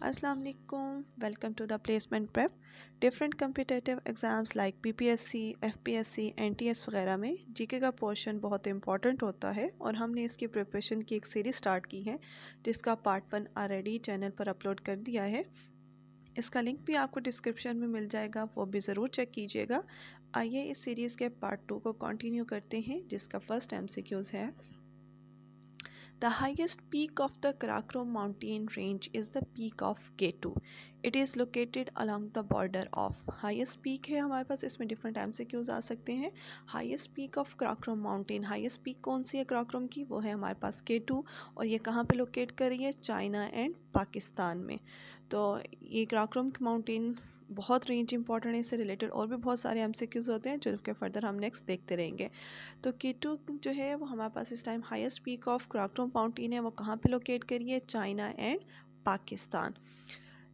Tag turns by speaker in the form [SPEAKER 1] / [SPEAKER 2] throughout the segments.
[SPEAKER 1] Assalamu alaikum. Welcome to the placement prep. Different competitive exams like PPSC, FPSC, NTS वगैरह में GK का portion बहुत important होता है और हमने इसकी प्रिपरेशन की एक सीरीज स्टार्ट की है जिसका पार्ट 1 ऑलरेडी चैनल पर अपलोड कर दिया है। इसका लिंक भी आपको डिस्क्रिप्शन में मिल जाएगा, वो भी ज़रूर चेक कीजिएगा। आइए इस सीरीज़ के पार्ट 2 को कंटिन्यू करते हैं जिसका फर्स्ट MCQs है। The highest peak of the Karakoram mountain range is the peak of K2. It is located along the border of highest peak है हमारे पास, इसमें डिफरेंट MCQs आ सकते हैं। highest peak of Karakoram mountain, highest peak कौन सी है Karakoram की, वो है हमारे पास K2 और ये कहाँ पे लोकेट कर रही है, चाइना एंड पाकिस्तान में। तो ये Karakoram माउंटेन बहुत रेंज इंपॉर्टेंट है, इससे रिलेटेड और भी बहुत सारे MCQs होते हैं जो कि फर्दर हम नेक्स्ट देखते रहेंगे। तो K2 जो है वो हमारे पास इस time highest peak of Karakoram mountain है, वो कहाँ पे लोकेट करी है, China and Pakistan.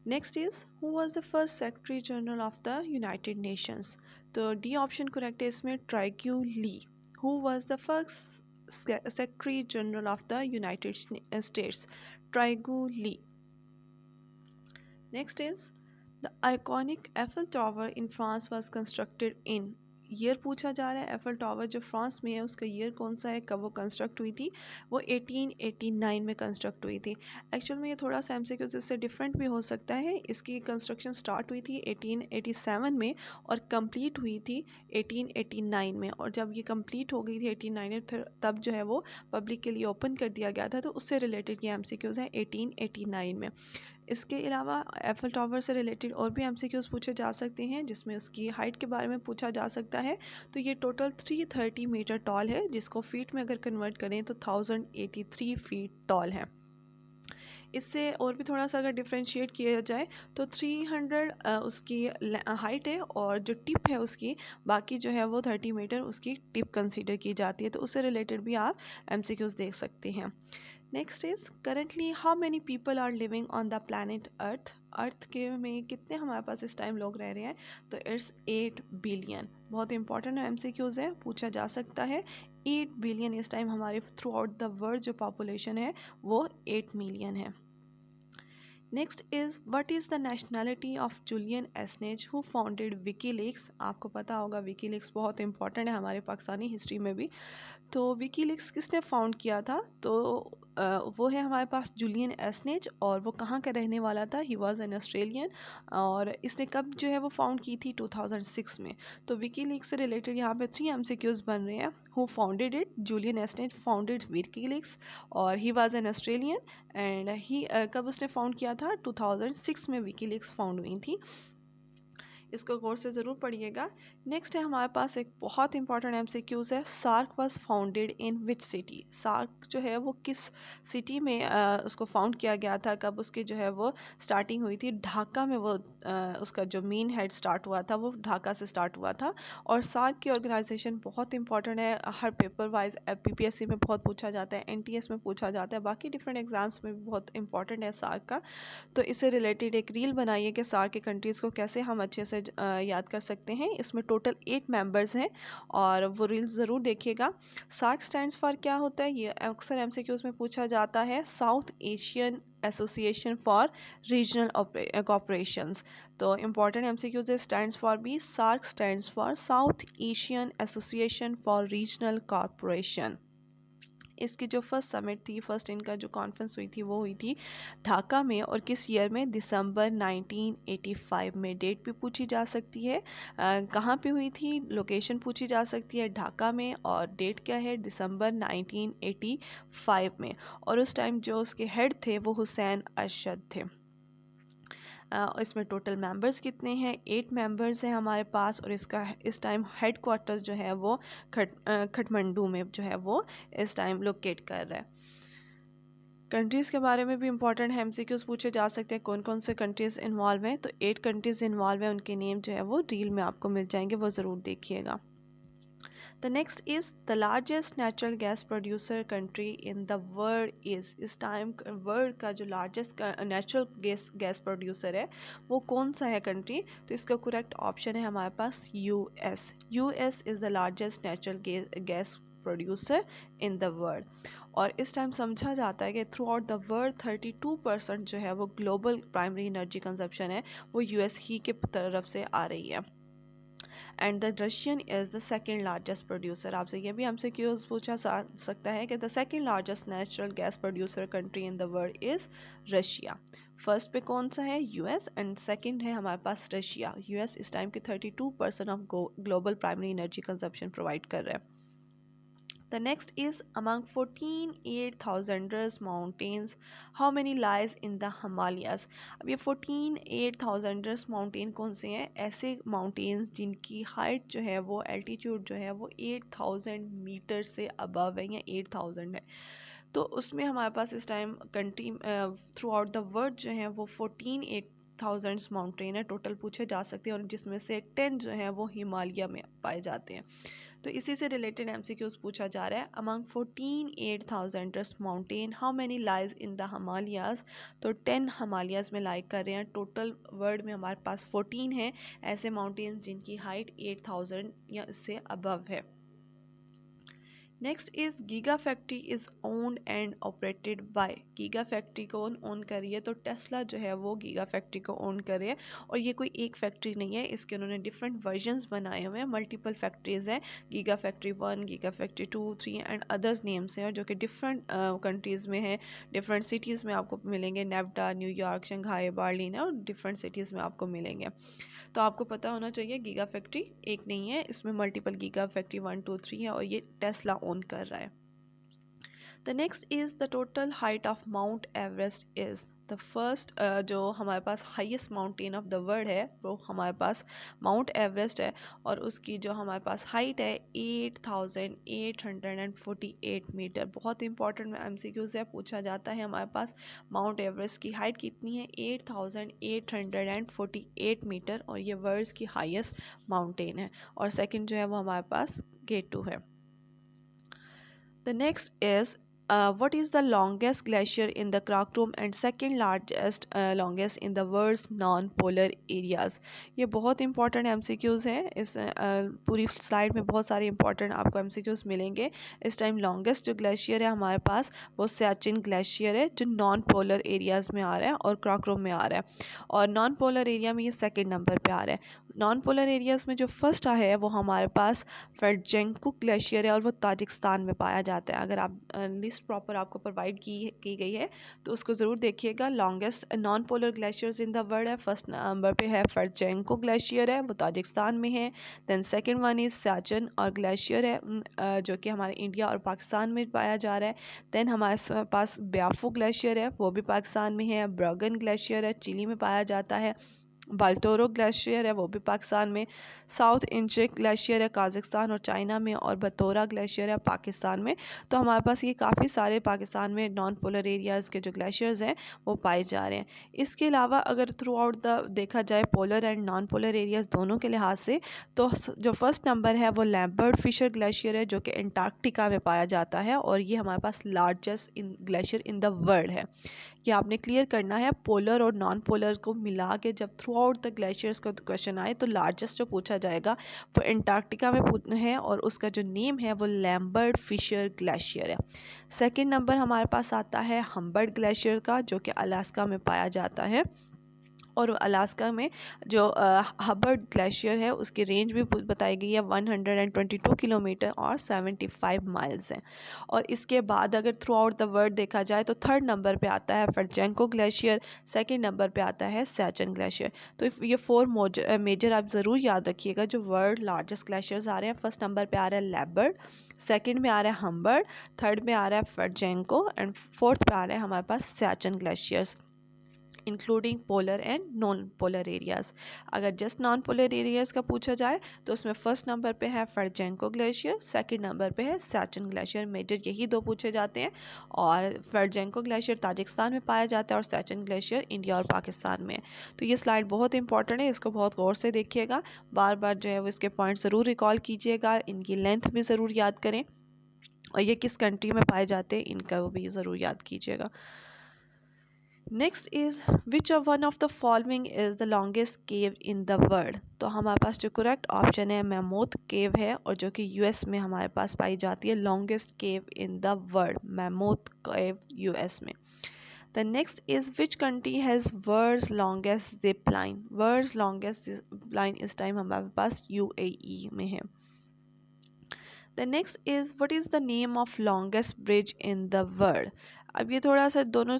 [SPEAKER 1] Next is who was the first secretary general of the United Nations. तो डी ऑप्शन करेक्ट है इसमें, Trygve Lie. Who was the first secretary general of the United States, Trygve Lie. Next is the iconic Eiffel tower in France was constructed in. Year पूछा जा रहा है, Eiffel tower जो France में है उसका ईयर कौन सा है, कब वो कंस्ट्रक्ट हुई थी, वो 1889 में कंस्ट्रक्ट हुई थी। एक्चुअल में ये थोड़ा सा MCQ इससे डिफरेंट भी हो सकता है। इसकी कंस्ट्रक्शन स्टार्ट हुई थी 1887 में और कंप्लीट हुई थी 1889 में, और जब ये कंप्लीट हो गई थी 1889 में तब जो है वो पब्लिक के लिए ओपन कर दिया गया था। तो उससे रिलेटेड ये MCQs हैं 1889 में। इसके अलावा एफिल टावर से रिलेटेड और भी MCQs पूछे जा सकते हैं जिसमें उसकी हाइट के बारे में पूछा जा सकता है। तो ये टोटल 330 मीटर टॉल है, जिसको फीट में अगर कन्वर्ट करें तो 1083 फीट टॉल है। इससे और भी थोड़ा सा अगर डिफ्रेंशिएट किया जाए तो 300 उसकी हाइट है और जो टिप है उसकी, बाकी जो है वो 30 मीटर उसकी टिप कंसीडर की जाती है। तो उससे रिलेटेड भी आप MCQs देख सकते हैं। Next is currently how many people are living on the planet earth. Earth के में कितने हमारे पास इस टाइम लोग रह रहे हैं, तो इट्स 8 बिलियन। बहुत इंपॉर्टेंट MCQs है, पूछा जा सकता है। 8 बिलियन इस टाइम हमारे थ्रू आउट द वर्ल्ड जो पॉपुलेशन है वो 8 मिलियन है। Next is what is the nationality of Julian Assange who founded WikiLeaks. आपको पता होगा विकीलीक्स बहुत इंपॉर्टेंट है हमारे पाकिस्तानी हिस्ट्री में भी। तो विकीलीक्स किसने फाउंड किया था, तो वो है हमारे पास जुलियन एसनेज, और वो कहाँ का रहने वाला था, ही वाज एन ऑस्ट्रेलियन। और इसने कब जो है वो फाउंड की थी, 2006 में। तो विकीलीक्स से रिलेटेड यहाँ पे 3 MCQs बन रहे हैं। Who founded it, Julian Assange founded WikiLeaks, और he was an Australian and he कब उसने फाउंड किया था, 2006 में विकीलीक्स फाउंड हुई थी। इसको गौर से ज़रूर पढ़िएगा। नेक्स्ट है हमारे पास एक बहुत इंपॉर्टेंट MCQs है, SAARC was founded in which city. SAARC जो है वो किस सिटी में उसको फाउंड किया गया था, कब उसकी जो है वो स्टार्टिंग हुई थी, ढाका में वो उसका जो मेन हेड स्टार्ट हुआ था वो ढाका से स्टार्ट हुआ था। और सार्क की ऑर्गेनाइजेशन बहुत इंपॉर्टेंट है, हर पेपर वाइज PPSC में बहुत पूछा जाता है, NTS में पूछा जाता है, बाकी डिफरेंट एग्जाम्स में भी बहुत इंपॉर्टेंट है सार्क का। तो इससे रिलेटेड एक रील बनाइए कि सार्क के कंट्रीज़ को कैसे हम अच्छे से याद कर सकते हैं। इसमें टोटल 8 मेंबर्स हैं और वो रील ज़रूर देखिएगा। सार्क स्टैंड्स फॉर क्या होता है, ये अक्सर MCQs में पूछा जाता है, South Asian Association for Regional Cooperations. तो इम्पॉर्टेंट MCQs स्टैंड्स फॉर भी, SAARC stands for South Asian Association for Regional Corporation. इसकी जो फर्स्ट समिट थी, फर्स्ट इनका जो कॉन्फ्रेंस हुई थी वो हुई थी ढाका में, और किस ईयर में, दिसंबर 1985 में। डेट भी पूछी जा सकती है, कहाँ पे हुई थी, लोकेशन पूछी जा सकती है, ढाका में, और डेट क्या है, दिसंबर 1985 में। और उस टाइम जो उसके हेड थे वो हुसैन अरशद थे। इसमें टोटल मेंबर्स कितने हैं, 8 मेंबर्स हैं हमारे पास, और इसका इस टाइम हेड क्वार्टर्स जो है वो खटमंडू में जो है वो इस टाइम लोकेट कर रहा है। कंट्रीज़ के बारे में भी इंपॉर्टेंट MCQs पूछे जा सकते हैं, कौन कौन से कंट्रीज़ इन्वॉल्व हैं। तो 8 कंट्रीज़ इन्वॉल्व हैं, उनके नेम जो है वो रील में आपको मिल जाएंगे, वो ज़रूर देखिएगा। The next is the largest natural gas producer country in the world is, इस टाइम वर्ल्ड का जो लार्जेस्ट नेचुरल गैस प्रोड्यूसर है वो कौन सा है कंट्री, तो इसका करेक्ट ऑप्शन है हमारे पास US। US is the largest natural gas producer in the world. और इस टाइम समझा जाता है कि थ्रू आउट द वर्ल्ड 32% जो है वो ग्लोबल प्राइमरी एनर्जी कंजप्शन है वो यूएस ही के तरफ से आ रही है। And the Russian is the second largest producer. आपसे ये भी हमसे क्यों पूछा सकता है कि the second largest natural gas producer country in the world is Russia. First पे कौन सा है? यूएस, एंड सेकंड है हमारे पास रशिया। यूएस इस टाइम के 32% of global primary energy consumption provide कर रहा है। The next is among 14 8,000ers mountains, how many lies in the Himalayas? अब ये 14 8,000ers mountain कौन से हैं? ऐसे mountains जिनकी height जो है वो altitude जो है वो 8,000 मीटर से above है या 8,000 है। तो उसमें हमारे पास इस time country through out the world जो है वो 14 8,000 माउंटेन है टोटल पूछे जा सकते हैं, और जिसमें से 10 जो है वो हिमालय में पाए जाते हैं। तो इसी से रिलेटेड एमसीक्यूज पूछा जा रहा है। Among 14 8,000 mountain how many lies in the Himalayas? तो 10 हिमालयाज में लाई कर रहे हैं। टोटल वर्ल्ड में हमारे पास 14 है ऐसे माउंटेन्स जिनकी हाइट 8,000 या इससे अबव है। Next is giga factory is owned and operated by. Giga factory को ओन कर रही है तो टेस्ला जो है वो गीगा फैक्ट्री को ओन कर रही है, और ये कोई एक फैक्ट्री नहीं है, इसके उन्होंने डिफरेंट वर्जन्स बनाए हुए हैं, मल्टीपल फैक्ट्रीज हैं। Giga factory 1, giga factory 2, 3 and others names हैं जो कि डिफरेंट कंट्रीज में है, डिफरेंट सिटीज़ में आपको मिलेंगे। नेवडा, न्यूयॉर्क, शंघाई, बर्लिन और डिफरेंट सिटीज़ में आपको मिलेंगे। तो आपको पता होना चाहिए गीगा फैक्ट्री एक नहीं है, इसमें मल्टीपल गीगा फैक्ट्री 1, 2, 3 है, और ये टेस्ला ओन कर रहा है। The next is the total height of Mount Everest is. The first जो हमारे पास highest mountain of the world है वो हमारे पास माउंट एवरेस्ट है, और उसकी जो हमारे पास हाइट है 8,848 मीटर। बहुत इंपॉर्टेंट एमसीक्यू से पूछा जाता है हमारे पास माउंट एवरेस्ट की हाइट कितनी है? 8,848 मीटर, और ये वर्ल्ड की हाईएस्ट माउंटेन है, और सेकंड जो है वो हमारे पास K2 है। The next is what is the longest glacier in the Karakoram and second largest longest in the world's non-polar areas? ये बहुत इंपॉर्टेंट MCQs हैं। इस पूरी स्लाइड में बहुत सारे इंपॉर्टेंट आपको MCQs मिलेंगे। इस टाइम लॉन्गेस्ट जो ग्लेशियर है हमारे पास वो सियाचिन ग्लेशियर है जो नॉन पोलर एरियाज में आ रहा है और कराकोरम में आ रहा है, और नॉन पोलर एरिया में ये सेकेंड नंबर पे आ रहा है। नॉन पोलर एरियाज में जो फर्स्ट है वो हमारे पास फेडजेंको ग्लेशियर है, और वो ताजिकिस्तान में पाया जाता है। अगर आप लिस्ट प्रॉपर आपको प्रोवाइड की गई है तो उसको ज़रूर देखिएगा। Longest non polar glaciers in the world है, फर्स्ट नंबर पे है फेडजेंको ग्लेशियर है, वो ताजिकिस्तान में है। Then second one is Siachen और ग्लेशियर है जो कि हमारे इंडिया और पाकिस्तान में पाया जा रहा है। देन हमारे पास ब्याफो ग्लेशियर है, वो भी पाकिस्तान में है। ब्रगन ग्लेशियर है, चिली में पाया जाता है। बाल्टोरो ग्लेशियर है, वो भी पाकिस्तान में। साउथ इंचेक ग्लेशियर है काज़ाकिस्तान और चाइना में, और बतौरा ग्लेशियर है पाकिस्तान में। तो हमारे पास ये काफ़ी सारे पाकिस्तान में नॉन पोलर एरियाज़ के जो ग्लेशियर्स हैं वो पाए जा रहे हैं। इसके अलावा अगर थ्रू आउट द देखा जाए polar and non polar areas दोनों के लिहाज से, तो जो फर्स्ट नंबर है वो लैम्बर्ट फिशर ग्लेशियर है जो कि एंटार्क्टिका में पाया जाता है, और ये हमारे पास largest glacier in the world है। ये आपने क्लियर करना है। पोलर और नॉन पोलर को मिला के जब थ्रू आउट द ग्लेशियर्स का क्वेश्चन आए तो लार्जेस्ट जो पूछा जाएगा वो एंटार्क्टिका में है, और उसका जो नेम है वो लैम्बर्ट फिशर ग्लेशियर है। सेकंड नंबर हमारे पास आता है हम्बर्ट ग्लेशियर का जो कि अलास्का में पाया जाता है, और अलास्का में जो हबर्ट ग्लेशियर है उसकी रेंज भी बताई गई है 122 किलोमीटर और 75 माइल्स है। और इसके बाद अगर थ्रू आउट द वर्ल्ड देखा जाए तो थर्ड नंबर पे आता है फेडजेंको ग्लेशियर, सेकंड नंबर पे आता है सियाचिन ग्लेशियर। तो ये फोर मेजर आप ज़रूर याद रखिएगा जो वर्ल्ड लार्जेस्ट ग्लेशियर्स आ रहे हैं। फर्स्ट नंबर पे आ रहा है लैम्बर्ट, सेकंड में आ रहा है हम्बर्ट, थर्ड में आ रहा है फेडजेंको, एंड फोर्थ पे आ रहा है हमारे पास Siachen glaciers including polar and non polar areas. अगर जस्ट नॉन पोलर एरियाज का पूछा जाए तो उसमें फर्स्ट नंबर पे है फेडजेंको ग्लेशियर, सेकंड नंबर पे है सियाचिन ग्लेशियर। मेजर यही दो पूछे जाते हैं, और फेडजेंको ग्लेशियर ताजिकिस्तान में पाया जाता है और सियाचिन ग्लेशियर इंडिया और पाकिस्तान में। तो ये स्लाइड बहुत इंपॉर्टेंट है, इसको बहुत गौर से देखिएगा, बार बार जो है वो इसके पॉइंट ज़रूर रिकॉल कीजिएगा, इनकी लेंथ भी ज़रूर याद करें, और ये किस कंट्री में पाए जाते हैं इनका वो भी ज़रूर याद कीजिएगा। Next is which of one of the following is the longest cave in the world. तो हमारे पास जो करेक्ट ऑप्शन है मैमोथ केव है, और जो कि यूएस में हमारे पास पाई जाती है, longest cave in the world, mammoth cave US में। The next is which country has world's longest zip line? World's longest zip line इस टाइम हमारे पास UAE में है। The next is what is the name of longest bridge in the world? अब ये थोड़ा सा दोनों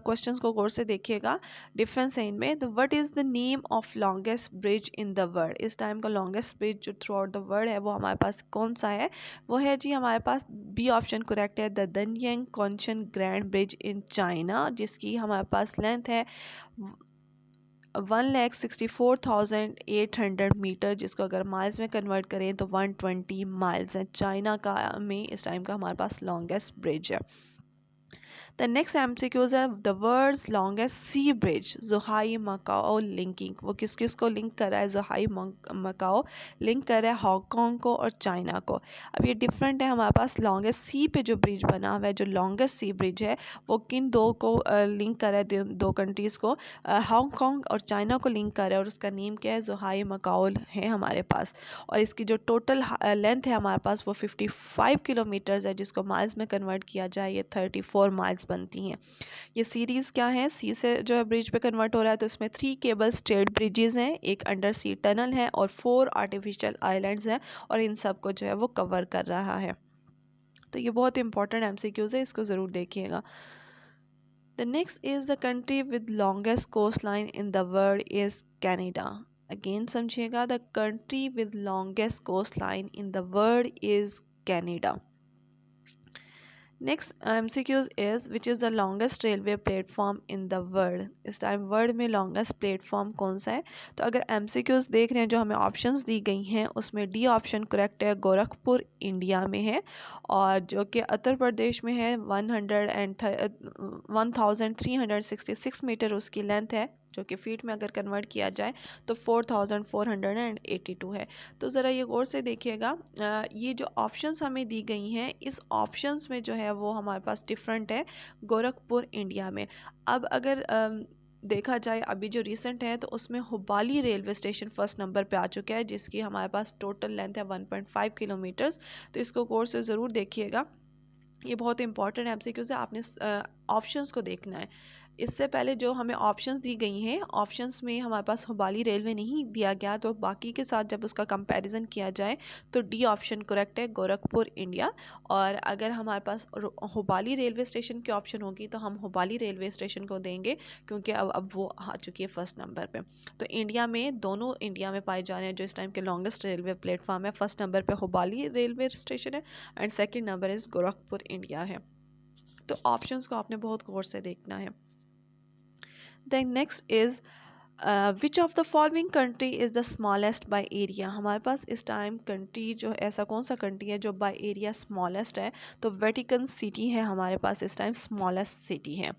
[SPEAKER 1] क्वेश्चंस को गौर से देखिएगा, डिफरेंस है इनमें। तो what is the name of longest bridge in the world? इस टाइम का लॉन्गेस्ट ब्रिज जो थ्रू आउट द वर्ल्ड है वो हमारे पास कौन सा है? वो है जी हमारे पास बी ऑप्शन करेक्ट है, the Danyang Kunshan grand bridge in China, जिसकी हमारे पास लेंथ है 1,64,800 मीटर, जिसको अगर माइल्स में कन्वर्ट करें तो 120 माइल्स है। चाइना का में इस टाइम का हमारे पास लॉन्गेस्ट ब्रिज है। The next MCQs है the world's longest sea bridge Zhuhai Macau linking. वो किस किस को लिंक कर रहा है? ज़ोहाई मकाओ लिंक कर रहा है हांगकांग को और चाइना को। अब ये डिफरेंट है, हमारे पास लॉन्गेस्ट सी पे जो ब्रिज बना हुआ है, जो लॉन्गेस्ट सी ब्रिज है वो किन दो को लिंक कर रहा है? दो कंट्रीज़ को, हांगकांग और चाइना को लिंक कर रहा है, और उसका नेम क्या है? ज़ोहाई मकाओ है हमारे पास। और इसकी जो टोटल लेंथ है हमारे पास वो 55 किलोमीटर्स है, जिसको माइल्स में कन्वर्ट किया जाए ये 34 माइल्स बनती हैं। ये सीरीज क्या है? सी से जो है ब्रिज पे कन्वर्ट हो रहा है, तो इसमें 3 केबल स्ट्रेट ब्रिजेस हैं, एक अंडर सी टनल है और 4 आर्टिफिशियल आइलैंड्स हैं, और इन सब को जो है वो कवर कर रहा है। तो ये बहुत इंपॉर्टेंट एमसीक्यूज है, इसको ज़रूर देखिएगा। The next is the country with longest coastline in the world is Canada. Again समझिएगा, the country with longest coastline in the world is Canada. Next MCQs is which is the longest railway platform in the world? इस time world में longest platform कौन सा है? तो अगर MCQs देख रहे हैं जो हमें ऑप्शंस दी गई हैं उसमें डी ऑप्शन करेक्ट है, गोरखपुर इंडिया में है, और जो कि उत्तर प्रदेश में है। 1366 मीटर उसकी लेंथ है, जो कि फीट में अगर कन्वर्ट किया जाए तो 4482 है। तो ज़रा ये गौर से देखिएगा, ये जो ऑप्शंस हमें दी गई हैं इस ऑप्शंस में जो है वो हमारे पास डिफरेंट है गोरखपुर इंडिया में। अब अगर देखा जाए अभी जो रिसेंट है तो उसमें Hubli railway station first number पे आ चुका है, जिसकी हमारे पास टोटल लेंथ है 1.5 किलोमीटर्स। तो इसको गौर से ज़रूर देखिएगा, ये बहुत इंपॉर्टेंट एमसीक्यूज है, आपने ऑप्शंस को देखना है। इससे पहले जो हमें ऑप्शंस दी गई हैं, ऑप्शंस में हमारे पास हुबाली रेलवे नहीं दिया गया, तो बाकी के साथ जब उसका कंपैरिजन किया जाए तो डी ऑप्शन करेक्ट है, गोरखपुर इंडिया। और अगर हमारे पास हुबाली रेलवे स्टेशन की ऑप्शन होगी तो हम हुबाली रेलवे स्टेशन को देंगे, क्योंकि अब वो आ चुकी है फर्स्ट नंबर पे। तो इंडिया में दोनों इंडिया में पाए जा रहे हैं जो इस टाइम के लॉन्गेस्ट रेलवे प्लेटफॉर्म है। फर्स्ट नंबर पे हुबाली रेलवे स्टेशन है and second number is Gorakhpur India है। तो ऑप्शंस को आपने बहुत गौर से देखना है। Then next is which of the following country is the smallest by area? हमारे पास इस टाइम कंट्री जो ऐसा कौन सा कंट्री है जो बाय एरिया स्मॉलेस्ट है? तो वेटिकन सिटी है हमारे पास इस टाइम स्मॉलेस्ट सिटी है।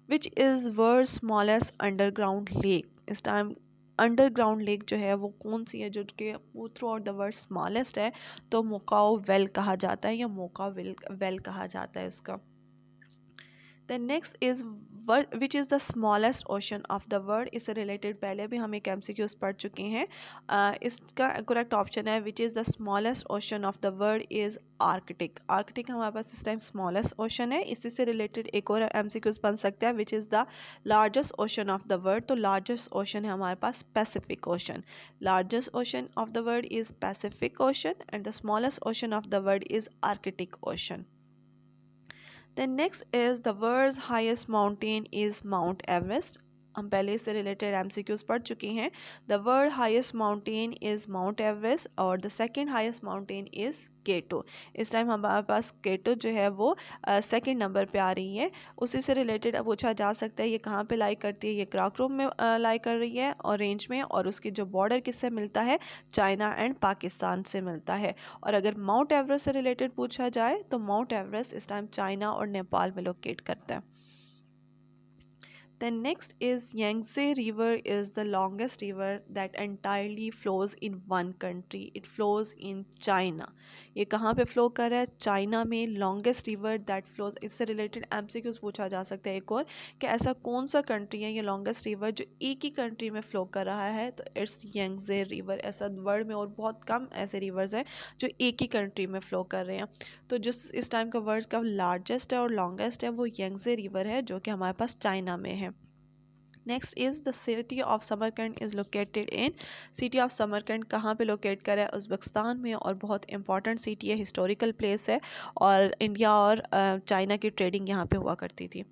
[SPEAKER 1] Which is world's smallest underground lake? इस टाइम अंडरग्राउंड लेक जो है वो कौन सी है जो कि through out the world smallest है? तो मोकाओ वेल कहा जाता है, या मोका वेल कहा जाता है उसका। Then next is which is the smallest ocean of the world? इससे रिलेटेड पहले भी हम एक MCQs पढ़ चुके हैं। इसका करेक्ट ऑप्शन है which is the smallest ocean of the world is Arctic. Arctic हमारे पास इस टाइम स्मॉलेस्ट ओशन है। इसी से रिलेटेड एक और MCQs बन सकता है which is the largest ocean of the world। तो लार्जेस्ट ओशन है हमारे पास Pacific ocean. Largest ocean of the world is Pacific ocean and the smallest ocean of the world is Arctic ocean. Then next is the world's highest mountain is Mount Everest। हम पहले इससे related MCQs पढ़ चुके हैं। The world highest mountain is Mount Everest और the second highest mountain is K two. इस time हमारे पास केटो जो है वो सेकंड नंबर पे आ रही है। उसी से रिलेटेड अब पूछा जा सकता है ये कहाँ पे लाई करती है? ये कराकोरम में लाई कर रही है और रेंज में, और उसकी जो बॉर्डर किससे मिलता है? चाइना एंड पाकिस्तान से मिलता है। और अगर माउंट एवरेस्ट से रिलेटेड पूछा जाए तो माउंट एवरेस्ट इस टाइम चाइना और नेपाल में लोकेट करता है। Then next is Yangtze River is the longest river that entirely flows in one country. It flows in China. ये कहाँ पे फ्लो कर रहा है? चाइना में लॉन्गेस्ट रिवर दैट फ्लोज। इससे रिलेटेड एमसीक्यूज पूछा जा सकता है एक और, कि ऐसा कौन सा कंट्री है ये लॉन्गेस्ट रिवर जो एक ही कंट्री में फ्लो कर रहा है, तो इट्स यंगजे रिवर। ऐसा वर्ल्ड में और बहुत कम ऐसे रिवर्स हैं जो एक ही कंट्री में फ्लो कर रहे हैं। तो जिस इस टाइम का वर्ल्ड का लार्जेस्ट है और लॉन्गेस्ट है वो यंगजे रिवर है जो कि हमारे पास चाइना में है। Next is the city of Samarkand is located in. City of Samarkand कहाँ पे लोकेट करा है? उज्बेकिस्तान में, और बहुत इंपॉर्टेंट सिटी है, हिस्टोरिकल प्लेस है, और इंडिया और चाइना की ट्रेडिंग यहाँ पे हुआ करती थी।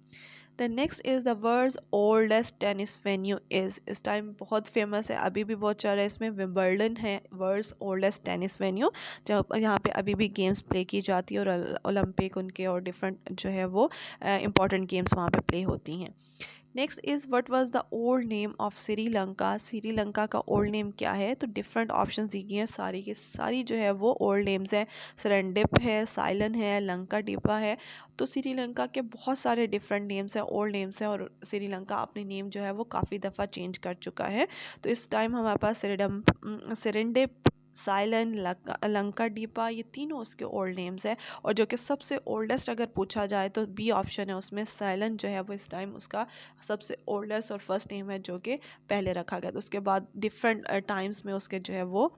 [SPEAKER 1] The next is the world's oldest tennis venue is. इस टाइम बहुत फेमस है, अभी भी बहुत चल रहा है, इसमें विंबलडन है वर्ल्ड्स ओल्डेस्ट टेनिस वेन्यू, जब यहाँ पे अभी भी गेम्स प्ले की जाती है और ओलंपिक उनके और डिफरेंट जो है वो इंपॉर्टेंट गेम्स वहाँ पे प्ले होती हैं। Next is what was the old name of Sri Lanka. Sri Lanka का ओल्ड नेम क्या है? तो डिफरेंट ऑप्शंस दी गई हैं, सारी की सारी जो है वो ओल्ड नेम्स है। सरंडिप है, साइलन है, लंका डिपा है। तो श्रीलंका के बहुत सारे डिफरेंट नेम्स हैं, ओल्ड नेम्स हैं, और श्रीलंका अपनी नेम जो है वो काफ़ी दफ़ा चेंज कर चुका है। तो इस टाइम हमारे पास सिरिंडिप, साइलन, लंका डीपा, ये तीनों उसके ओल्ड नेम्स है। और जो कि सबसे ओल्डेस्ट अगर पूछा जाए तो बी ऑप्शन है, उसमें साइलन जो है वो इस टाइम उसका सबसे ओल्डेस्ट और फर्स्ट नेम है जो कि पहले रखा गया था। उसके बाद डिफरेंट टाइम्स में उसके जो है वो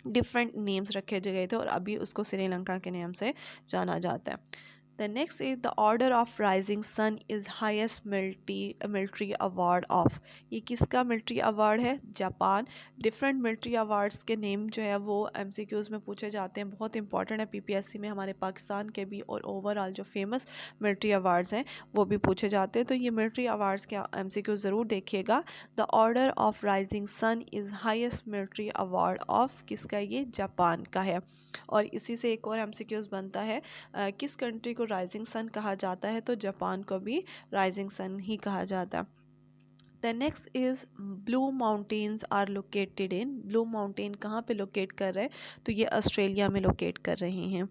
[SPEAKER 1] डिफरेंट नेम्स रखे गए थे, और अभी उसको श्रीलंका के नाम से जाना जाता है। The next is the Order of Rising Sun is highest military award of। ये किसका मिलिट्री अवार्ड है? जापान। डिफरेंट मिलिट्री अवार्ड्स के नेम जो है वो एमसीक्यूज में पूछे जाते हैं, बहुत इंपॉर्टेंट है पीपीएससी में, हमारे पाकिस्तान के भी, और ओवरऑल जो फेमस मिलिट्री अवार्ड्स हैं वो भी पूछे जाते हैं। तो ये मिलिट्री अवार्ड्स के एमसीक्यू ज़रूर देखिएगा। The order of rising sun is highest military award of, किसका? ये जापान का है। और इसी से एक और एमसीक्यूज बनता है, किस कंट्री को राइजिंग सन कहा जाता है? तो जापान को भी राइजिंग सन ही कहा जाता है। The next is Blue Mountains are located in. Blue Mountain कहाँ पे लोकेट कर रहे हैं? तो ये ऑस्ट्रेलिया में लोकेट कर रहे हैं।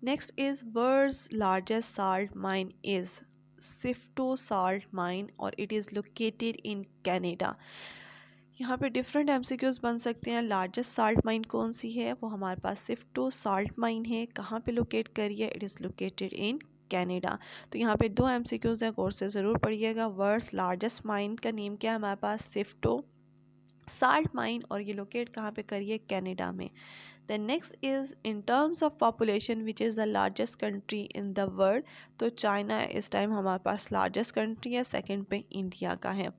[SPEAKER 1] Next is world's largest salt mine is Sifto salt mine, और it is located in Canada. यहाँ पे डिफरेंट एमसीक्यूज बन सकते हैं। लार्जेस्ट साल्ट माइन कौन सी है? वो हमारे पास सिफ्टो साल्ट माइन है। कहाँ पे लोकेट करी है? It is located in Canada. तो यहाँ पे दो एमसीक्यूज हैं, कोर्स से ज़रूर पढ़िएगा। वर्ल्ड्स लार्जेस्ट माइन का नेम क्या है हमारे पास? सिफ्टो साल्ट माइन, और ये लोकेट कहाँ पे करी है? कनाडा में। The next is in terms of population which is the largest country in the world। तो चाइना इस टाइम हमारे पास लार्जेस्ट कंट्री है, सेकंड पे इंडिया का है।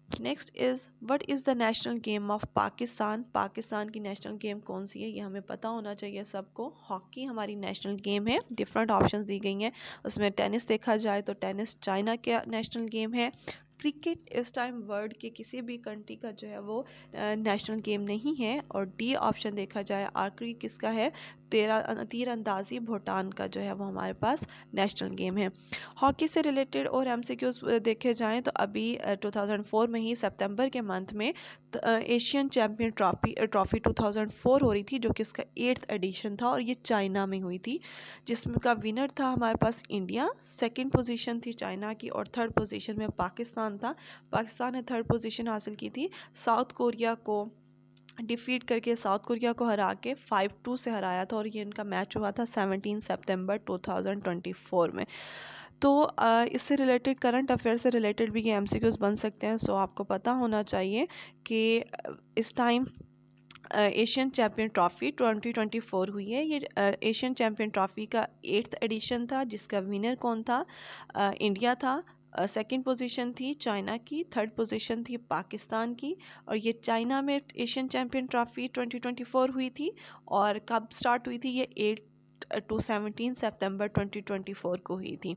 [SPEAKER 1] Next is what is the national game of Pakistan. Pakistan की नेशनल गेम कौन सी है? ये हमें पता होना चाहिए सबको। हॉकी हमारी नेशनल गेम है। डिफरेंट ऑप्शंस दी गई हैं, उसमें टेनिस देखा जाए तो टेनिस चाइना का नेशनल गेम है। क्रिकेट इस टाइम वर्ल्ड के किसी भी कंट्री का जो है वो नेशनल गेम नहीं है। और डी ऑप्शन देखा जाए आर्चरी किसका है? तीरंदाजी भूटान का जो है वो हमारे पास नेशनल गेम है। हॉकी से रिलेटेड और एमसीक्यूज देखे जाएं तो अभी 2004 में ही सितंबर के मंथ में एशियन चैम्पियन ट्रॉफी 2004 हो रही थी, जो कि इसका 8th एडिशन था, और ये चाइना में हुई थी, जिसमें का विनर था हमारे पास इंडिया, सेकंड पोजीशन थी चाइना की, और थर्ड पोजीशन में पाकिस्तान था। पाकिस्तान ने थर्ड पोजीशन हासिल की थी, साउथ कोरिया को डिफीट करके, साउथ कोरिया को हरा के 5-2 से हराया था, और ये इनका मैच हुआ था 17 सितंबर 2024 में। तो इससे रिलेटेड करंट अफेयर से रिलेटेड भी ये एमसीक्यूज बन सकते हैं। सो आपको पता होना चाहिए कि इस टाइम एशियन चैम्पियन ट्रॉफी 2024 हुई है। ये एशियन चैम्पियन ट्रॉफी का 8th एडिशन था, जिसका विनर कौन था? इंडिया था। सेकंड पोजीशन थी चाइना की, थर्ड पोजीशन थी पाकिस्तान की। और ये चाइना में एशियन चैम्पियन ट्रॉफी 2024 हुई थी, और कब स्टार्ट हुई थी? ये 8 to 17 सितंबर 2024 को हुई थी।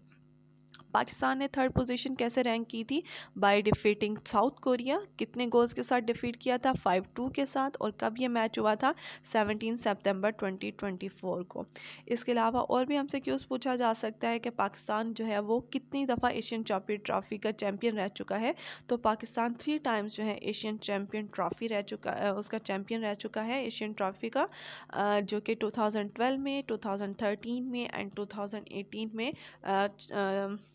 [SPEAKER 1] पाकिस्तान ने थर्ड पोजीशन कैसे रैंक की थी? By defeating south Korea. कितने गोल्स के साथ डिफीट किया था? 5-2 के साथ। और कब ये मैच हुआ था? 17 सितंबर 2024 को। इसके अलावा और भी हमसे क्यूज पूछा जा सकता है कि पाकिस्तान जो है वो कितनी दफ़ा एशियन चैम्पियन ट्रॉफी का चैंपियन रह चुका है। तो पाकिस्तान 3 टाइम्स जो है एशियन चैम्पियन ट्रॉफी रह चुका है, उसका चैंपियन रह चुका है एशियन ट्रॉफी का, जो कि 2012 में, 2013 में एंड 2018 में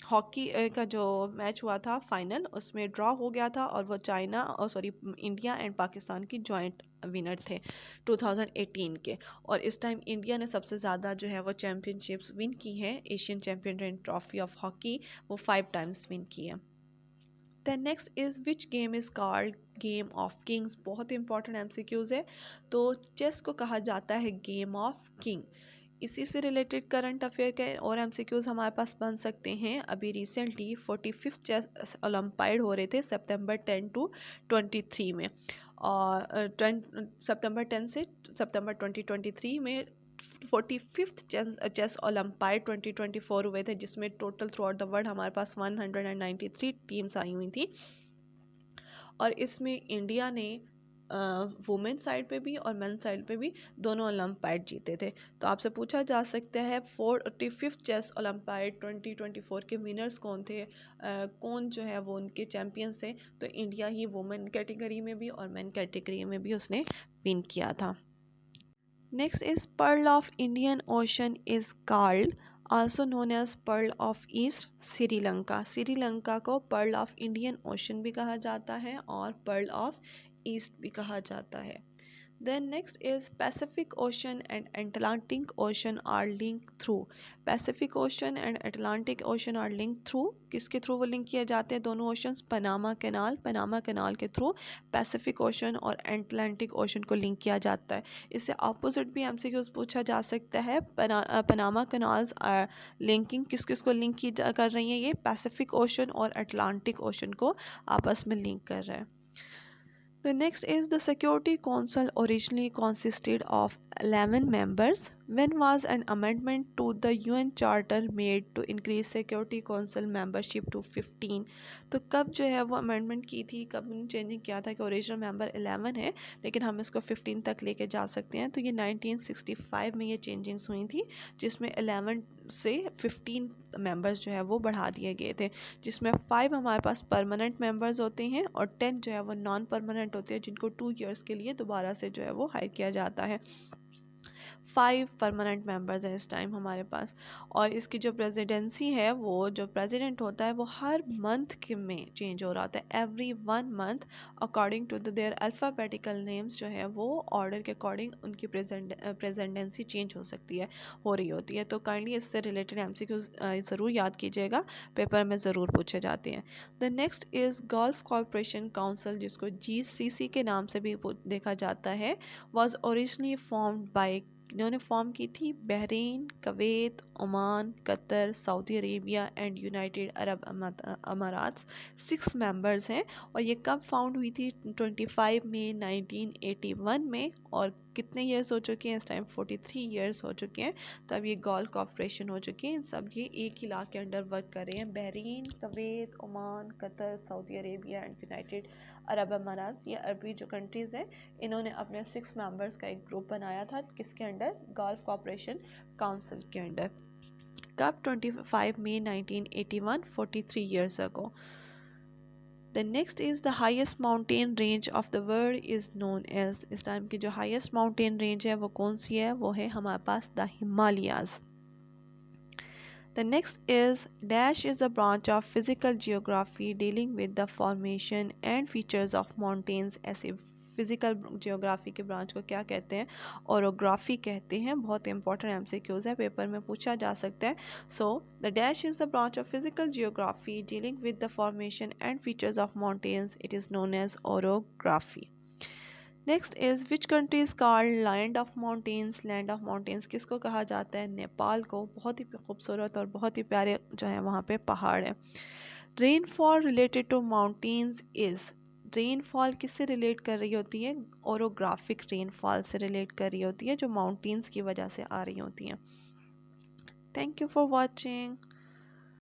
[SPEAKER 1] हॉकी का जो मैच हुआ था फाइनल, उसमें ड्रॉ हो गया था और वो चाइना और सॉरी इंडिया एंड पाकिस्तान की जॉइंट विनर थे 2018 के। और इस टाइम इंडिया ने सबसे ज़्यादा जो है वो चैम्पियनशिप्स विन की है। Asian champion trophy of hockey वो 5 टाइम्स विन की है। Then next is which game is called game of kings. बहुत इंपॉर्टेंट एमसीक्यूज है। तो चेस को कहा जाता है गेम ऑफ किंग। इसी से रिलेटेड करंट अफेयर के और एमसीक्यूज हमारे पास बन सकते हैं। अभी रिसेंटली 45th चेस ओलंपियाड हो रहे थे सितंबर 10 टू 23 में, और सितंबर 10 से सितंबर 2023 में 45th चेस ओलंपियाड 2024 हुए थे, जिसमें total through out the world हमारे पास 193 टीम्स आई हुई थी। और इसमें इंडिया ने वुमेन साइड पे भी और मेन साइड पे भी दोनों ओलंपियाड जीते थे। तो आपसे पूछा जा सकता है 45th चेस ओलंपियाड 2024 के विनर्स कौन थे, कौन जो है वो उनके चैंपियंस थे। तो इंडिया ही वुमेन कैटेगरी में भी और मेन कैटेगरी में भी उसने विन किया था। Next is Pearl of Indian Ocean is called also known as Pearl of East Sri Lanka। Sri Lanka को Pearl of Indian Ocean भी कहा जाता है और Pearl of East भी कहा जाता है। Then next is Pacific Ocean and Atlantic Ocean are linked through। Pacific Ocean and Atlantic Ocean are linked through, किसके थ्रू वो लिंक किए जाते हैं दोनों oceans? Panama canal. Panama canal के थ्रू पैसिफिक ओशन और अटलांटिक ओशन को link किया जाता है। इससे ऑपोजिट भी एमसीक्यूज पूछा जा सकता है। पनामा कैनाल्स लिंकिंग किस किस को लिंक कर रही है? ये पैसिफिक ओशन और अटलांटिक ओशन को आपस में लिंक कर रहा है। The next is the Security Council originally consisted of 11 members. When was an amendment to the UN Charter made to increase Security Council membership to 15? तो कब जो है वो अमेंडमेंट की थी, कब चेंजिंग किया था कि ओरिजिनल मेंबर 11 है लेकिन हम इसको 15 तक लेके जा सकते हैं? तो ये 1965 में ये चेंजिंग्स हुई थी, जिसमें 11 से 15 मेंबर्स जो है वो बढ़ा दिए गए थे, जिसमें 5 हमारे पास परमानेंट मेंबर्स होते हैं और 10 जो है वो नॉन परमानेंट होते हैं, जिनको 2 इयर्स के लिए दोबारा से जो है वो हायर किया जाता है। 5 परमानेंट मेंबर्स हैं इस टाइम हमारे पास। और इसकी जो प्रेसिडेंसी है, वो जो प्रेसिडेंट होता है वो हर मंथ के में चेंज हो रहा होता है, every 1 month according to their alphabetical names जो है वो ऑर्डर के अकॉर्डिंग उनकी प्रेसिडेंसी चेंज हो सकती है, हो रही होती है। तो काइंडली इससे रिलेटेड एमसीक्यूज ज़रूर याद कीजिएगा, पेपर में ज़रूर पूछे जाते हैं। The next is gulf corporation council, जिसको GCC के नाम से भी देखा जाता है, वॉज ओरिजिनली फॉर्म्ड बाय, इन्होंने फॉर्म की थी Bahrain, Kuwait, Oman, Qatar, Saudi Arabia and United Arab अमारात। 6 मेंबर्स हैं और ये कब फाउंड हुई थी? 25 मई 1981 में। और कितने ईयर्स हो चुके हैं इस टाइम? 43 ईयर्स हो चुके हैं तब ये गल्फ कॉरपोरेशन हो चुके हैं। सब ये एक ही ला के अंडर वर्क कर रहे हैं, Bahrain, Kuwait, Oman, Qatar, Saudi Arabia and United Arab अमारात। ये अरबी जो कंट्रीज़ हैं, इन्होंने अपने 6 मेंबर्स का एक ग्रुप बनाया था, किसके अंडर? गल्फ कॉरपोरेशन काउंसिल के अंडर। कब? 25 मई 1981, 43 years ago. The next is the highest mountain range of the world is known as। इस टाइम की जो highest mountain range है वो कौन सी है? वो है हमारे पास the Himalayas. The next is dash is the branch of physical geography dealing with the formation and features of mountains। ऐसे फिजिकल जियोग्राफी के ब्रांच को क्या कहते हैं? ओरोग्राफी कहते हैं। बहुत इंपॉर्टेंट एमसीक्यूज है, पेपर में पूछा जा सकता है। So the dash is the branch of physical geography dealing with the formation and features of mountains, it is known as orography. Next is which country is called land of mountains. Land of mountains किसको कहा जाता है? नेपाल को। बहुत ही खूबसूरत और बहुत ही प्यारे जो है वहाँ पे पहाड़ है। Rainfall related to mountains is, rainfall किससे रिलेट कर रही होती है? ओरोग्राफिक रेनफॉल से रिलेट कर रही होती है, जो माउंटेन्स की वजह से आ रही होती हैं। Thank you for watching.